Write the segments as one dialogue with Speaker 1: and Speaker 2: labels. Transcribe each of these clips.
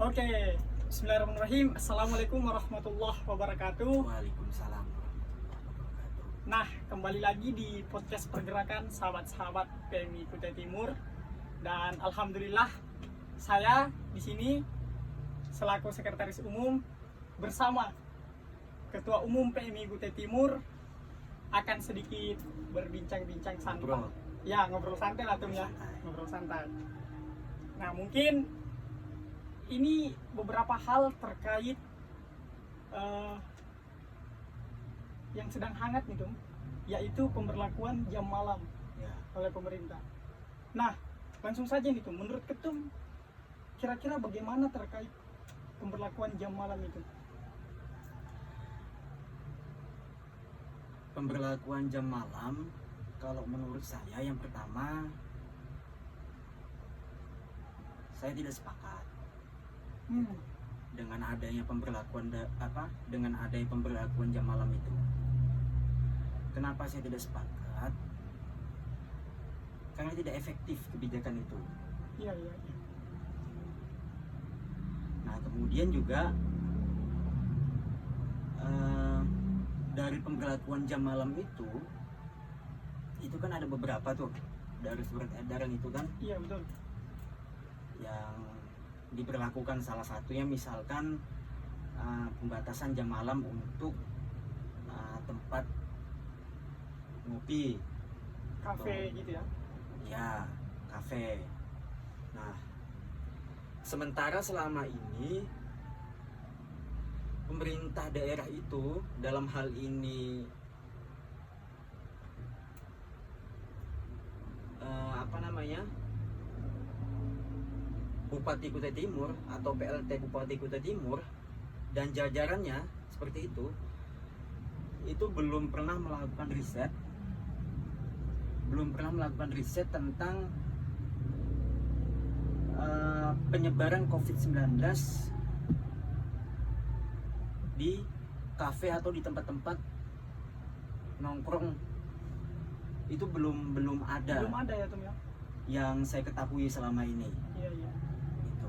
Speaker 1: Oke, bismillahirrahmanirrahim. Assalamualaikum warahmatullahi wabarakatuh.
Speaker 2: Waalaikumsalam warahmatullahi wabarakatuh.
Speaker 1: Nah, kembali lagi di podcast pergerakan sahabat-sahabat PMI Kutai Timur. Dan alhamdulillah saya di sini selaku sekretaris umum bersama Ketua Umum PMI Kutai Timur akan sedikit berbincang-bincang santai.
Speaker 2: Ngobrol.
Speaker 1: Ya, ngobrol santai lah Tum ya.
Speaker 2: Santai.
Speaker 1: Ngobrol santai. Nah, mungkin ini beberapa hal terkait yang sedang hangat nih Tum, yaitu pemberlakuan jam malam
Speaker 2: Ya,
Speaker 1: oleh pemerintah. Nah, langsung saja nih Tum, menurut Ketum kira-kira bagaimana terkait pemberlakuan jam malam itu?
Speaker 2: pemberlakuan jam malam kalau menurut saya yang pertama saya tidak sepakat dengan adanya dengan adanya pemberlakuan jam malam itu. Kenapa saya tidak sepakat? Karena tidak efektif kebijakan itu.
Speaker 1: Iya, iya, iya.
Speaker 2: Nah, kemudian juga dari pemberlakuan jam malam itu kan ada beberapa tuh dari surat edaran itu kan
Speaker 1: Iya, betul.
Speaker 2: yang diberlakukan, salah satunya misalkan pembatasan jam malam untuk tempat ngopi,
Speaker 1: Kafe gitu ya.
Speaker 2: ya kafe. Nah, sementara selama ini pemerintah daerah itu dalam hal ini Bupati Kutai Timur atau PLT Bupati Kutai Timur dan jajarannya seperti itu belum pernah melakukan riset tentang penyebaran COVID-19 di kafe atau di tempat-tempat nongkrong. Itu belum ada
Speaker 1: Belum ada ya Tum ya.
Speaker 2: yang saya ketahui selama ini.
Speaker 1: Iya, iya.
Speaker 2: Gitu.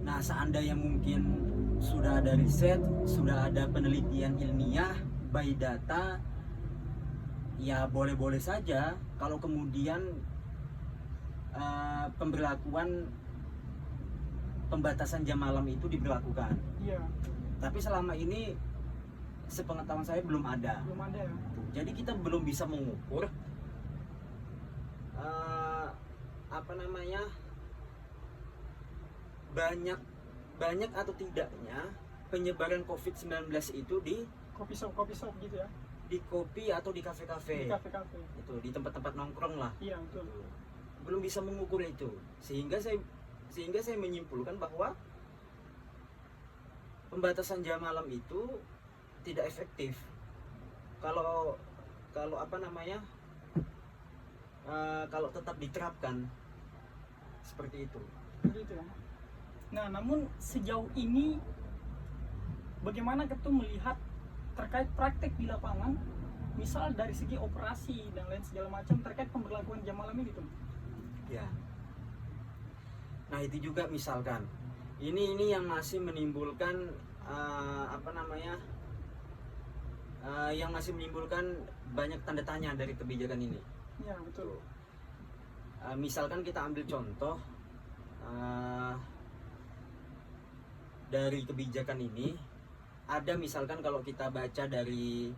Speaker 2: Nah, seandainya mungkin sudah ada riset, sudah ada penelitian ilmiah by data, ya boleh-boleh saja kalau kemudian pemberlakuan pembatasan jam malam itu diberlakukan.
Speaker 1: Iya,
Speaker 2: Tapi selama ini sepengetahuan saya belum ada.
Speaker 1: belum ada ya.
Speaker 2: Jadi kita belum bisa mengukur banyak atau tidaknya penyebaran COVID-19 itu di
Speaker 1: Kopi shop gitu ya.
Speaker 2: kopi atau di
Speaker 1: Di
Speaker 2: kafe-kafe.
Speaker 1: kafe-kafe.
Speaker 2: Itu di tempat-tempat nongkrong lah.
Speaker 1: Iya, betul.
Speaker 2: Belum bisa mengukur itu. Sehingga saya menyimpulkan bahwa pembatasan jam malam itu tidak efektif. Kalau kalau tetap diterapkan seperti itu.
Speaker 1: Begitu ya. Nah, namun sejauh ini bagaimana Ketum melihat terkait praktek di lapangan, misal dari segi operasi dan lain segala macam terkait pemberlakuan jam malam ini Tum?
Speaker 2: Ya. Nah, itu juga misalkan ini yang masih menimbulkan yang masih menimbulkan banyak tanda tanya dari kebijakan ini.
Speaker 1: Iya, betul.
Speaker 2: Misalkan kita ambil contoh dari kebijakan ini, ada misalkan kalau kita baca dari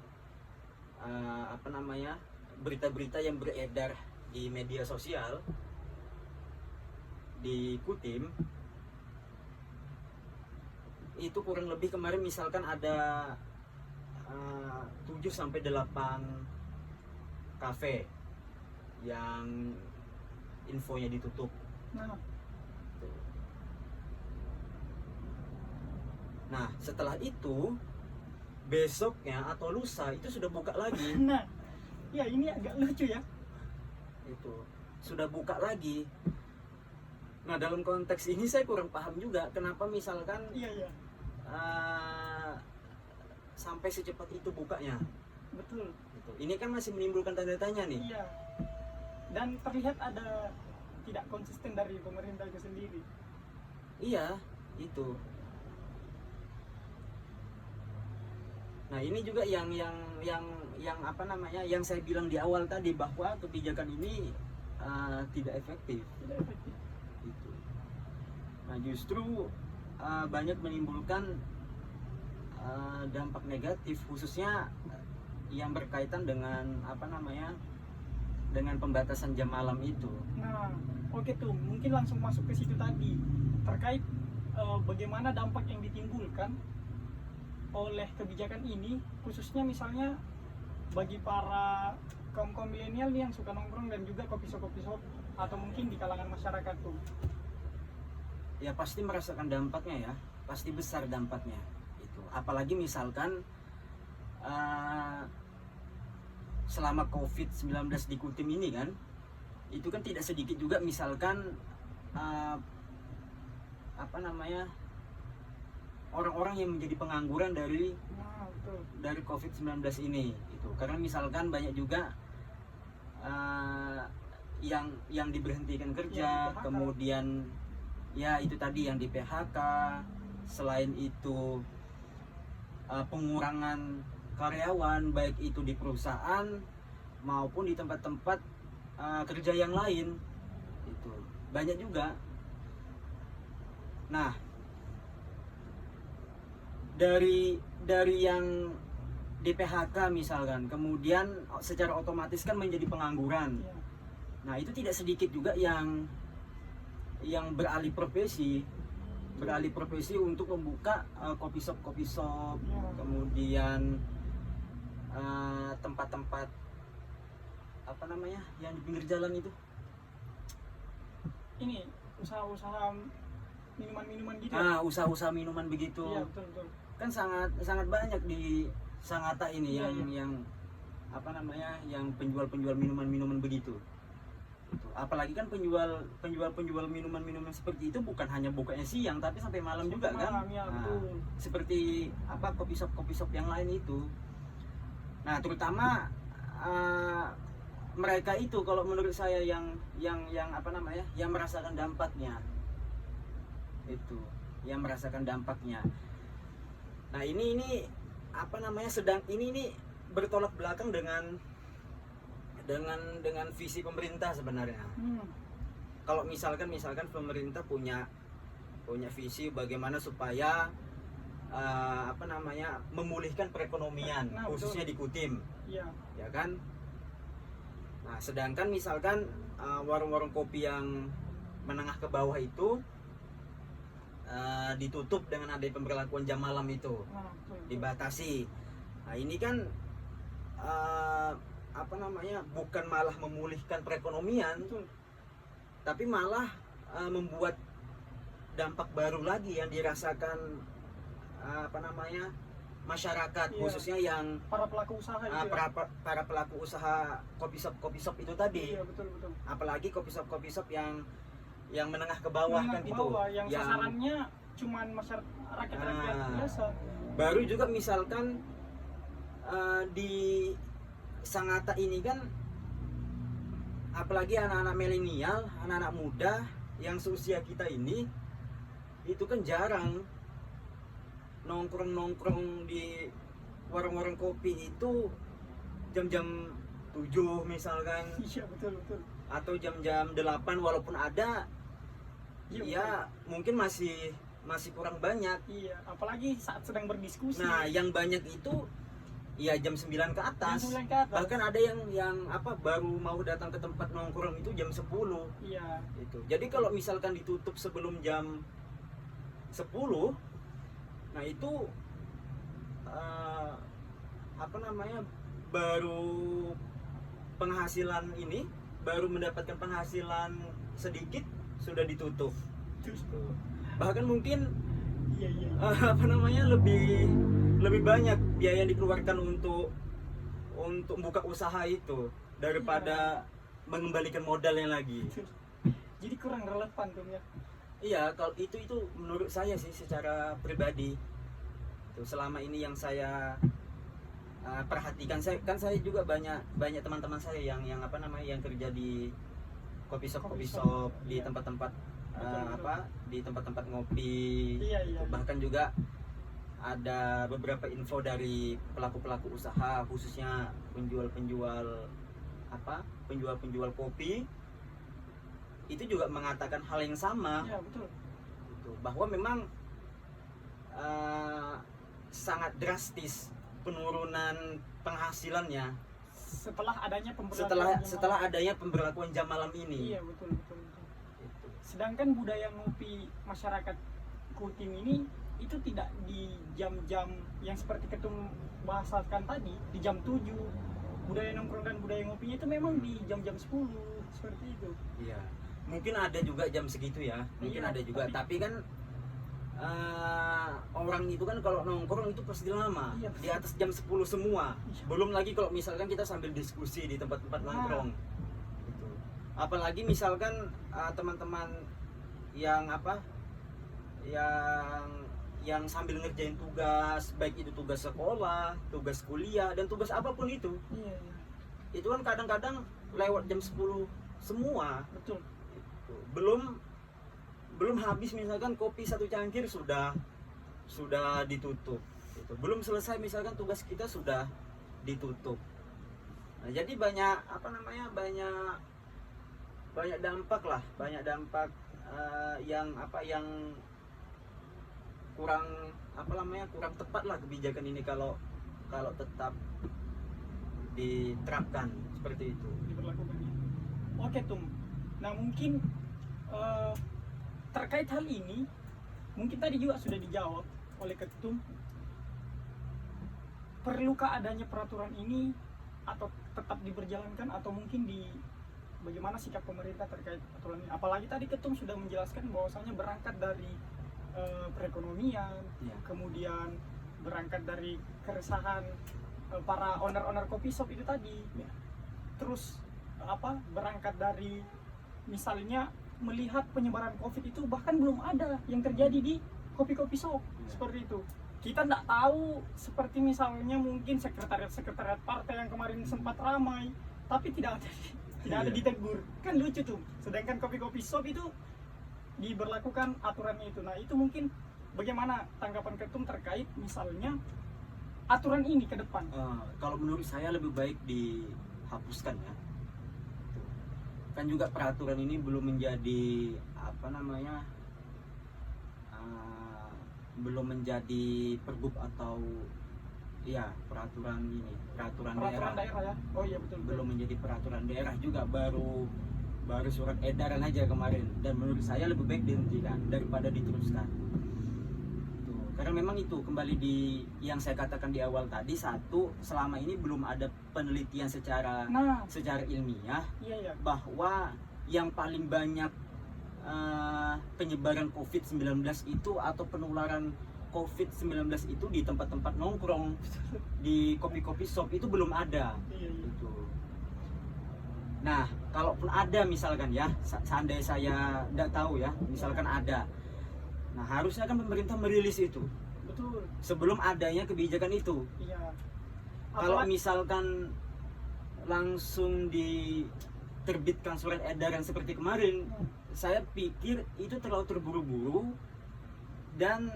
Speaker 2: berita-berita yang beredar di media sosial di Kutim, itu kurang lebih kemarin misalkan ada 7-8 kafe yang infonya ditutup. Nah, setelah itu besoknya atau lusa itu sudah buka lagi.
Speaker 1: Nah, ya ini agak lucu ya.
Speaker 2: Itu sudah buka lagi. Nah, dalam konteks ini saya kurang paham juga kenapa misalkan
Speaker 1: Iya.
Speaker 2: sampai secepat itu bukanya.
Speaker 1: Betul.
Speaker 2: Gitu. Ini kan masih menimbulkan tanda tanya nih.
Speaker 1: Iya. Dan terlihat ada tidak konsisten dari pemerintah itu sendiri.
Speaker 2: Iya, itu. Nah, ini juga yang apa namanya? Yang saya bilang di awal tadi, bahwa kebijakan ini tidak efektif.
Speaker 1: Tidak efektif.
Speaker 2: Itu. Nah, justru banyak menimbulkan dampak negatif, khususnya yang berkaitan dengan apa namanya? Dengan pembatasan jam malam itu.
Speaker 1: Nah, oke tuh, mungkin langsung masuk ke situ tadi terkait bagaimana dampak yang ditimbulkan oleh kebijakan ini, khususnya misalnya bagi para kaum milenial nih yang suka nongkrong dan juga kopi shop atau mungkin di kalangan masyarakat tuh.
Speaker 2: Ya pasti merasakan dampaknya ya, pasti besar dampaknya itu. Apalagi misalkan selama COVID-19 di Kutim ini kan, itu kan tidak sedikit juga misalkan apa namanya, orang-orang yang menjadi pengangguran dari
Speaker 1: Nah, betul.
Speaker 2: COVID-19 ini itu. Karena misalkan banyak juga yang diberhentikan kerja,
Speaker 1: Yang di-PHK.
Speaker 2: kemudian ya itu tadi yang di PHK. Selain itu pengurangan karyawan, baik itu di perusahaan maupun di tempat-tempat kerja yang lain, itu banyak juga. Nah, dari yang di PHK misalkan, kemudian secara otomatis kan menjadi pengangguran.
Speaker 1: Iya.
Speaker 2: Nah, itu tidak sedikit juga yang beralih profesi untuk membuka kopi shop,
Speaker 1: Ya.
Speaker 2: kemudian tempat-tempat apa namanya yang di pinggir jalan itu.
Speaker 1: Ini usaha-usaha minuman-minuman gitu.
Speaker 2: Usaha-usaha minuman begitu.
Speaker 1: Iya, betul.
Speaker 2: Kan sangat banyak di Sangatta ini
Speaker 1: Iya,
Speaker 2: yang apa namanya, yang penjual minuman begitu. Itu. Apalagi kan penjual minuman seperti itu bukan hanya bukanya siang, tapi sampai malam juga kan.
Speaker 1: Ya, betul.
Speaker 2: Seperti apa kopi shop yang lain itu. Nah, terutama mereka itu kalau menurut saya yang apa namanya, yang merasakan dampaknya. Itu, yang merasakan dampaknya. Nah, ini apa namanya, ini bertolak belakang dengan visi pemerintah sebenarnya. Kalau misalkan pemerintah punya visi bagaimana supaya apa namanya, memulihkan perekonomian,
Speaker 1: Nah,
Speaker 2: khususnya
Speaker 1: betul.
Speaker 2: di Kutim,
Speaker 1: Iya.
Speaker 2: ya kan. Nah, sedangkan misalkan warung-warung kopi yang menengah ke bawah itu ditutup dengan adanya pemberlakuan jam malam itu,
Speaker 1: Nah, betul.
Speaker 2: dibatasi. Nah, ini kan apa namanya, bukan malah memulihkan perekonomian,
Speaker 1: Betul.
Speaker 2: tapi malah membuat dampak baru lagi yang dirasakan apa namanya, masyarakat,
Speaker 1: Iya.
Speaker 2: khususnya yang
Speaker 1: Para pelaku usaha gitu ya.
Speaker 2: para pelaku usaha kopi shop itu tadi.
Speaker 1: Iya, betul.
Speaker 2: Apalagi kopi shop yang menengah ke bawah
Speaker 1: Menengah
Speaker 2: kan
Speaker 1: ke
Speaker 2: gitu,
Speaker 1: bawah, yang sasarannya cuman masyarakat rakyat biasa.
Speaker 2: baru juga misalkan di Sangatta ini kan, apalagi anak-anak milenial, anak-anak muda yang seusia kita ini, itu kan jarang nongkrong di warung-warung kopi itu jam-jam 7 misalkan,
Speaker 1: Iya, betul.
Speaker 2: atau jam-jam 8, walaupun ada
Speaker 1: Iya,
Speaker 2: ya mungkin masih kurang banyak.
Speaker 1: Iya, apalagi saat sedang berdiskusi.
Speaker 2: Nah, yang banyak itu ya jam 9 ke atas.
Speaker 1: Jam 9 ke atas.
Speaker 2: Bahkan ada yang apa, baru mau datang ke tempat nongkrong itu jam 10.
Speaker 1: Iya.
Speaker 2: Itu. Jadi kalau misalkan ditutup sebelum jam 10, nah itu apa namanya, baru mendapatkan penghasilan sedikit sudah ditutup.
Speaker 1: Terus
Speaker 2: Bahkan mungkin
Speaker 1: iya.
Speaker 2: apa namanya, lebih banyak biaya yang dikeluarkan untuk buka usaha itu daripada mengembalikan modalnya lagi.
Speaker 1: Jadi kurang relevan tuh ya.
Speaker 2: Iya, kalau itu menurut saya sih secara pribadi. Itu selama ini yang saya perhatikan, saya juga banyak teman-teman saya yang apa namanya, yang kerja di kopi shop di
Speaker 1: Iya.
Speaker 2: tempat-tempat
Speaker 1: Betul.
Speaker 2: di tempat-tempat ngopi.
Speaker 1: Iya, iya.
Speaker 2: Bahkan juga ada beberapa info dari pelaku-pelaku usaha, khususnya penjual-penjual penjual-penjual kopi, itu juga mengatakan hal yang sama,
Speaker 1: Iya, betul.
Speaker 2: gitu. Bahwa memang sangat drastis penurunan penghasilannya
Speaker 1: Setelah adanya pemberlakuan
Speaker 2: setelah adanya pemberlakuan jam malam ini.
Speaker 1: Iya, betul, betul, betul.
Speaker 2: Gitu.
Speaker 1: Sedangkan budaya ngopi masyarakat Kutim ini itu tidak di jam-jam yang seperti ketum bahasakan tadi, di jam 7. Budaya nongkrong dan budaya ngopinya itu memang di jam-jam 10 seperti itu.
Speaker 2: Iya. Mungkin ada juga jam segitu ya. Mungkin
Speaker 1: Iya,
Speaker 2: ada juga, tapi kan orang itu kan kalau nongkrong itu pasti lama.
Speaker 1: Iya.
Speaker 2: Di atas jam 10 semua.
Speaker 1: Iya.
Speaker 2: Belum lagi kalau misalkan kita sambil diskusi di tempat-tempat
Speaker 1: Nah.
Speaker 2: nongkrong. Gitu. Apalagi misalkan teman-teman yang yang sambil ngerjain tugas, baik itu tugas sekolah, tugas kuliah, dan tugas apapun itu
Speaker 1: Iya, iya.
Speaker 2: kan kadang-kadang lewat jam 10 semua.
Speaker 1: Betul.
Speaker 2: Gitu. Belum habis misalkan kopi satu cangkir sudah ditutup, gitu. Belum selesai misalkan tugas kita sudah ditutup. Nah, jadi banyak banyak dampak yang kurang tepat lah kebijakan ini kalau tetap diterapkan seperti itu.
Speaker 1: Diberlakukannya. Oke, Tum. Nah, mungkin terkait hal ini, mungkin tadi juga sudah dijawab oleh Ketum. Perlukah adanya peraturan ini atau tetap diberjalankan, atau mungkin bagaimana sikap pemerintah terkait aturan ini? Apalagi tadi Ketum sudah menjelaskan bahwasanya berangkat dari perekonomian,
Speaker 2: Iya.
Speaker 1: kemudian berangkat dari keresahan para owner kopi shop itu tadi.
Speaker 2: Ya.
Speaker 1: Terus berangkat dari misalnya melihat penyebaran COVID itu bahkan belum ada yang terjadi di kopi-kopi shop.
Speaker 2: Ya.
Speaker 1: Seperti itu. Kita tidak tahu, seperti misalnya mungkin sekretariat partai yang kemarin sempat ramai, tapi tidak ada
Speaker 2: Iya.
Speaker 1: ditegur. Kan lucu tuh. Sedangkan kopi-kopi shop itu diberlakukan aturannya itu. Nah, itu mungkin bagaimana tanggapan Ketum terkait misalnya aturan ini ke depan?
Speaker 2: Kalau menurut saya lebih baik dihapuskan ya. Kan juga peraturan ini belum menjadi belum menjadi pergub atau peraturan
Speaker 1: Daerah ya. Oh iya, betul.
Speaker 2: belum menjadi peraturan daerah juga, baru surat edaran aja kemarin, dan menurut saya lebih baik dihentikan daripada diteruskan. Tuh, karena memang itu kembali di yang saya katakan di awal tadi, satu, selama ini belum ada penelitian secara ilmiah
Speaker 1: Iya.
Speaker 2: bahwa yang paling banyak penyebaran COVID-19 itu atau penularan COVID-19 itu di tempat-tempat nongkrong, di kopi-kopi shop itu belum ada.
Speaker 1: Iya.
Speaker 2: Gitu. Nah, kalaupun ada misalkan ya, seandainya saya tidak tahu ya, misalkan ada. Nah, harusnya kan pemerintah merilis itu
Speaker 1: Betul.
Speaker 2: sebelum adanya kebijakan itu.
Speaker 1: Iya.
Speaker 2: Kalau misalkan langsung diterbitkan surat edaran seperti kemarin, saya pikir itu terlalu terburu-buru dan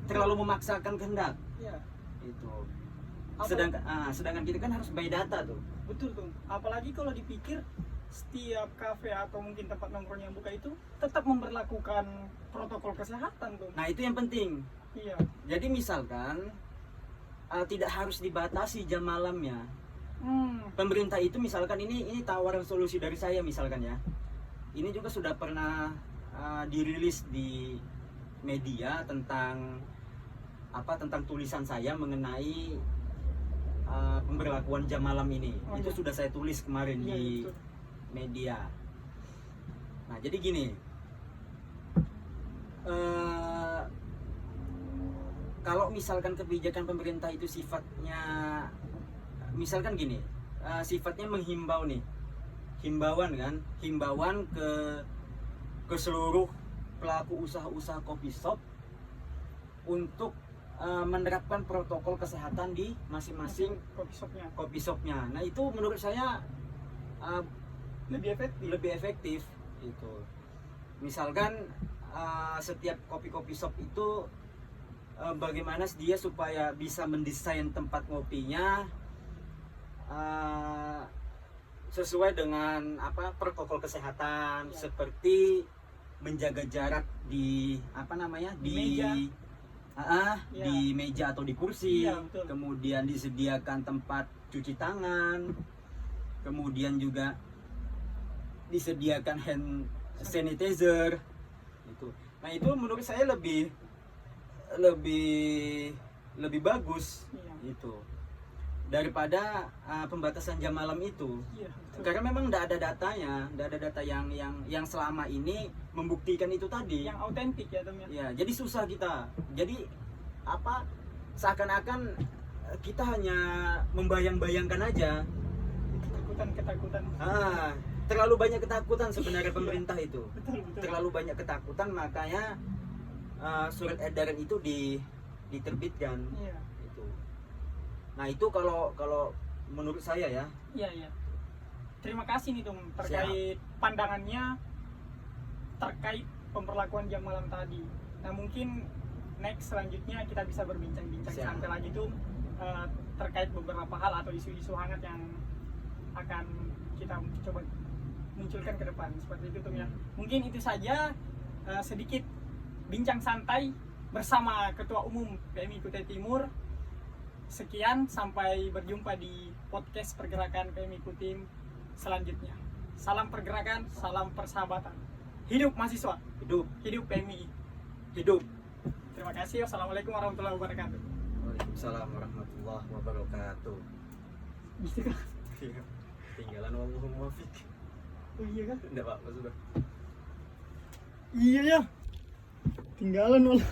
Speaker 2: terlalu memaksakan kehendak.
Speaker 1: Iya.
Speaker 2: Itu. Sedangkan kita kan harus by data tuh.
Speaker 1: Betul tuh. Apalagi kalau dipikir setiap kafe atau mungkin tempat nongkrong yang buka itu tetap memberlakukan protokol kesehatan tuh.
Speaker 2: Nah, itu yang penting.
Speaker 1: Iya.
Speaker 2: Jadi misalkan tidak harus dibatasi jam malamnya. Pemerintah itu misalkan ini tawaran solusi dari saya misalkan ya. Ini juga sudah pernah dirilis di media tentang tulisan saya mengenai pemberlakuan jam malam ini.
Speaker 1: Oh,
Speaker 2: itu
Speaker 1: iya.
Speaker 2: sudah saya tulis kemarin
Speaker 1: Iya,
Speaker 2: di
Speaker 1: betul.
Speaker 2: media. Nah, jadi gini. Kalau misalkan kebijakan pemerintah itu sifatnya misalkan gini, sifatnya menghimbau nih. Himbauan ke seluruh pelaku usaha-usaha kopi shop untuk menerapkan protokol kesehatan di masing-masing
Speaker 1: kopi shopnya.
Speaker 2: kopi shopnya. Nah, itu menurut saya
Speaker 1: lebih efektif.
Speaker 2: lebih efektif itu. Misalkan setiap kopi-kopi shop itu bagaimana dia supaya bisa mendesain tempat ngopinya sesuai dengan protokol kesehatan,
Speaker 1: Ya.
Speaker 2: seperti menjaga jarak di
Speaker 1: Di meja. Ya.
Speaker 2: di meja atau di kursi,
Speaker 1: Iya, betul.
Speaker 2: kemudian disediakan tempat cuci tangan, kemudian juga disediakan hand sanitizer itu. Nah itu menurut saya lebih bagus
Speaker 1: Iya.
Speaker 2: itu daripada pembatasan jam malam itu.
Speaker 1: Iya, betul.
Speaker 2: Karena memang tidak ada datanya, tidak ada data yang selama ini membuktikan itu tadi.
Speaker 1: Yang autentik ya Tom ya.
Speaker 2: Ya, jadi susah kita. Jadi seakan-akan kita hanya membayang-bayangkan aja.
Speaker 1: Ketakutan.
Speaker 2: Terlalu banyak ketakutan sebenarnya pemerintah itu.
Speaker 1: Betul.
Speaker 2: Terlalu banyak ketakutan, makanya surat edaran itu diterbitkan.
Speaker 1: Iya.
Speaker 2: Itu. Nah itu kalau menurut saya ya.
Speaker 1: Iya. Terima kasih nih Tom terkait pandangannya terkait pemberlakuan jam malam tadi. Nah mungkin next selanjutnya kita bisa berbincang-bincang
Speaker 2: Siap.
Speaker 1: santai lagi tuh terkait beberapa hal atau isu-isu hangat yang akan kita coba munculkan ke depan seperti itu Tom ya. Mungkin itu saja sedikit bincang santai bersama Ketua Umum PMI Kutai Timur. Sekian, sampai berjumpa di podcast pergerakan PMI Kutim selanjutnya. Salam pergerakan, salam persahabatan. Hidup mahasiswa, hidup PMI.
Speaker 2: Hidup.
Speaker 1: Terima kasih. Wassalamualaikum warahmatullahi wabarakatuh.
Speaker 2: Waalaikumsalam warahmatullahi wabarakatuh.
Speaker 1: Gitu kan?
Speaker 2: Tinggalan wallahu muwaffiq.
Speaker 1: Oh iya kan?
Speaker 2: Enggak apa-apa sudah.
Speaker 1: Iya ya. Tinggalan malah.